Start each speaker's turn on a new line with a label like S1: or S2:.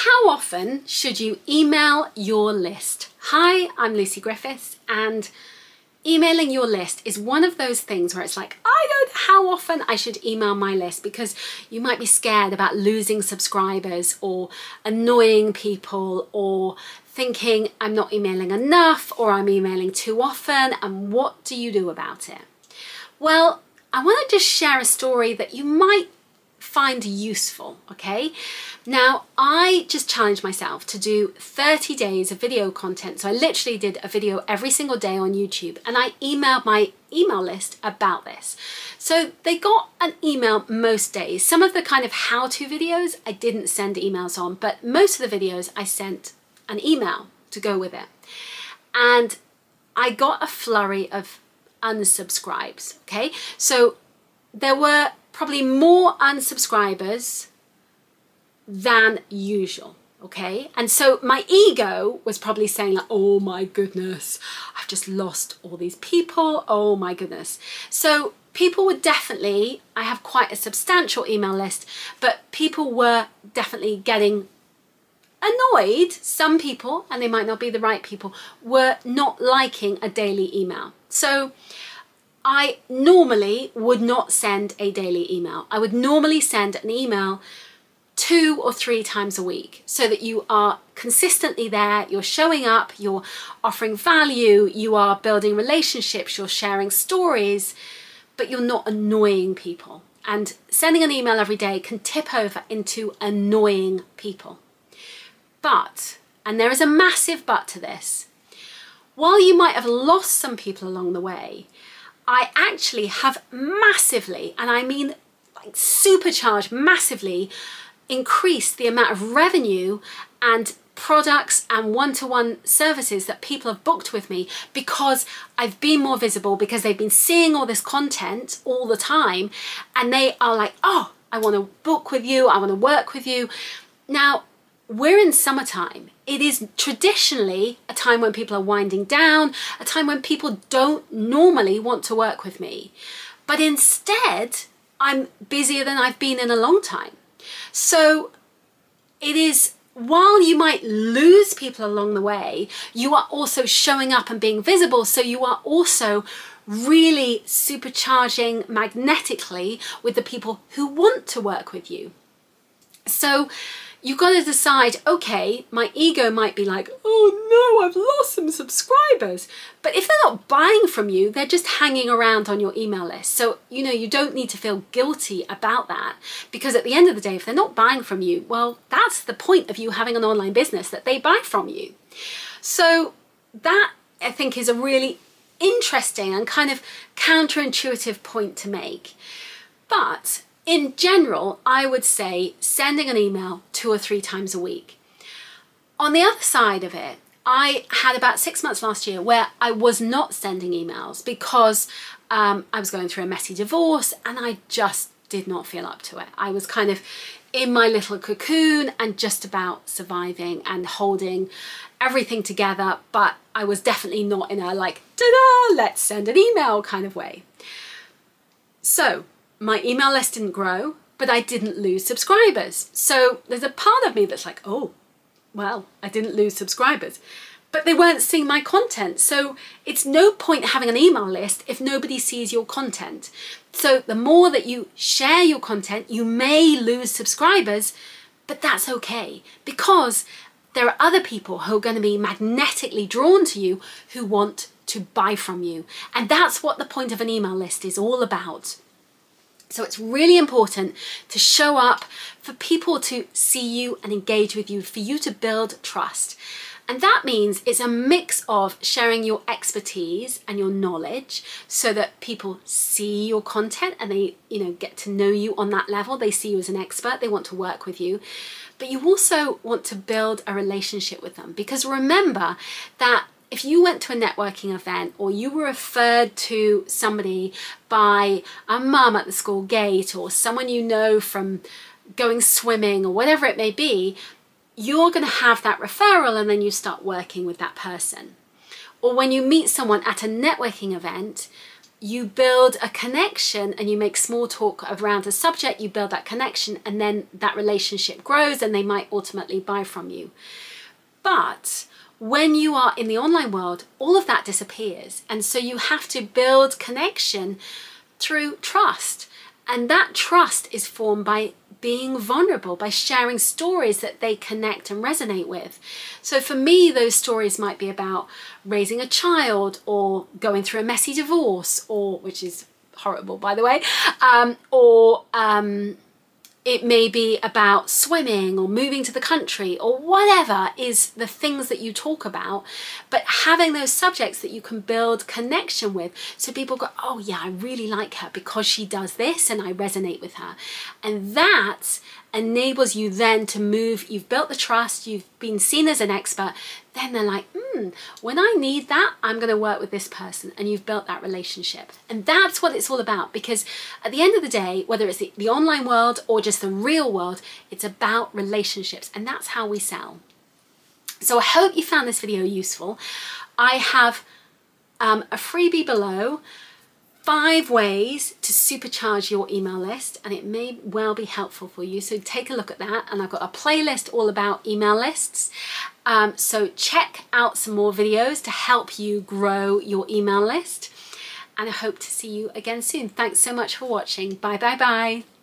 S1: How often should you email your list? Hi, I'm Lucy Griffiths, and emailing your list is one of those things where it's like, I don't know how often I should email my list, because you might be scared about losing subscribers or annoying people or thinking I'm not emailing enough or I'm emailing too often, and what do you do about it? Well, I want to just share a story that you might find useful, okay? Now, I just challenged myself to do 30 days of video content. So I literally did a video every single day on YouTube, and I emailed my email list about this. So they got an email most days. Some of the kind of how-to videos I didn't send emails on, but most of the videos I sent an email to go with it. And I got a flurry of unsubscribes, okay? So there were probably more unsubscribers than usual, okay? And so my ego was probably saying like, oh my goodness, I've just lost all these people, oh my goodness. So people were definitely, I have quite a substantial email list, but people were definitely getting annoyed. Some people, and they might not be the right people, were not liking a daily email. So I normally would not send a daily email. I would normally send an email 2 or 3 times a week, so that you are consistently there, you're showing up, you're offering value, you are building relationships, you're sharing stories, but you're not annoying people. And sending an email every day can tip over into annoying people. But, and there is a massive but to this, while you might have lost some people along the way, I actually have massively, and I mean like supercharged massively, increased the amount of revenue and products and one-to-one services that people have booked with me, because I've been more visible, because they've been seeing all this content all the time, and they are like, oh, I want to book with you, I want to work with you. Now, we're in summertime. It is traditionally a time when people are winding down, a time when people don't normally want to work with me. But instead, I'm busier than I've been in a long time. So it is, while you might lose people along the way, you are also showing up and being visible. So you are also really supercharging magnetically with the people who want to work with you. So you've got to decide, okay, my ego might be like, oh no, I've lost some subscribers. But if they're not buying from you, they're just hanging around on your email list. So, you know, you don't need to feel guilty about that, because at the end of the day, if they're not buying from you, well, that's the point of you having an online business, that they buy from you. So that, I think, is a really interesting and kind of counterintuitive point to make. But in general, I would say sending an email 2 or 3 times a week. On the other side of it, I had about 6 months last year where I was not sending emails because I was going through a messy divorce, and I just did not feel up to it. I was kind of in my little cocoon and just about surviving and holding everything together, but I was definitely not in a like, ta-da, let's send an email kind of way. So my email list didn't grow, but I didn't lose subscribers. So there's a part of me that's like, oh, well, I didn't lose subscribers, but they weren't seeing my content. So it's no point having an email list if nobody sees your content. So the more that you share your content, you may lose subscribers, but that's okay, because there are other people who are going to be magnetically drawn to you who want to buy from you. And that's what the point of an email list is all about. So it's really important to show up, for people to see you and engage with you, for you to build trust. And that means it's a mix of sharing your expertise and your knowledge so that people see your content and they, you know, get to know you on that level. They see you as an expert, they want to work with you. But you also want to build a relationship with them, because remember that if you went to a networking event, or you were referred to somebody by a mum at the school gate, or someone you know from going swimming, or whatever it may be, you're going to have that referral, and then you start working with that person. Or when you meet someone at a networking event, you build a connection and you make small talk around a subject, you build that connection, and then that relationship grows and they might ultimately buy from you. But when you are in the online world, all of that disappears. And so you have to build connection through trust. And that trust is formed by being vulnerable, by sharing stories that they connect and resonate with. So for me, those stories might be about raising a child, or going through a messy divorce, or, which is horrible, by the way, it may be about swimming or moving to the country, or whatever is the things that you talk about, but having those subjects that you can build connection with. So people go, oh yeah, I really like her because she does this and I resonate with her. And that enables you then to move. You've built the trust, you've been seen as an expert. Then they're like, when I need that, I'm going to work with this person, and you've built that relationship. And that's what it's all about, because at the end of the day, whether it's the online world or just the real world, it's about relationships, and that's how we sell. So I hope you found this video useful. I have a freebie below, 5 ways to supercharge your email list, and it may well be helpful for you. So take a look at that. And I've got a playlist all about email lists. So check out some more videos to help you grow your email list. And I hope to see you again soon. Thanks so much for watching. Bye, bye, bye.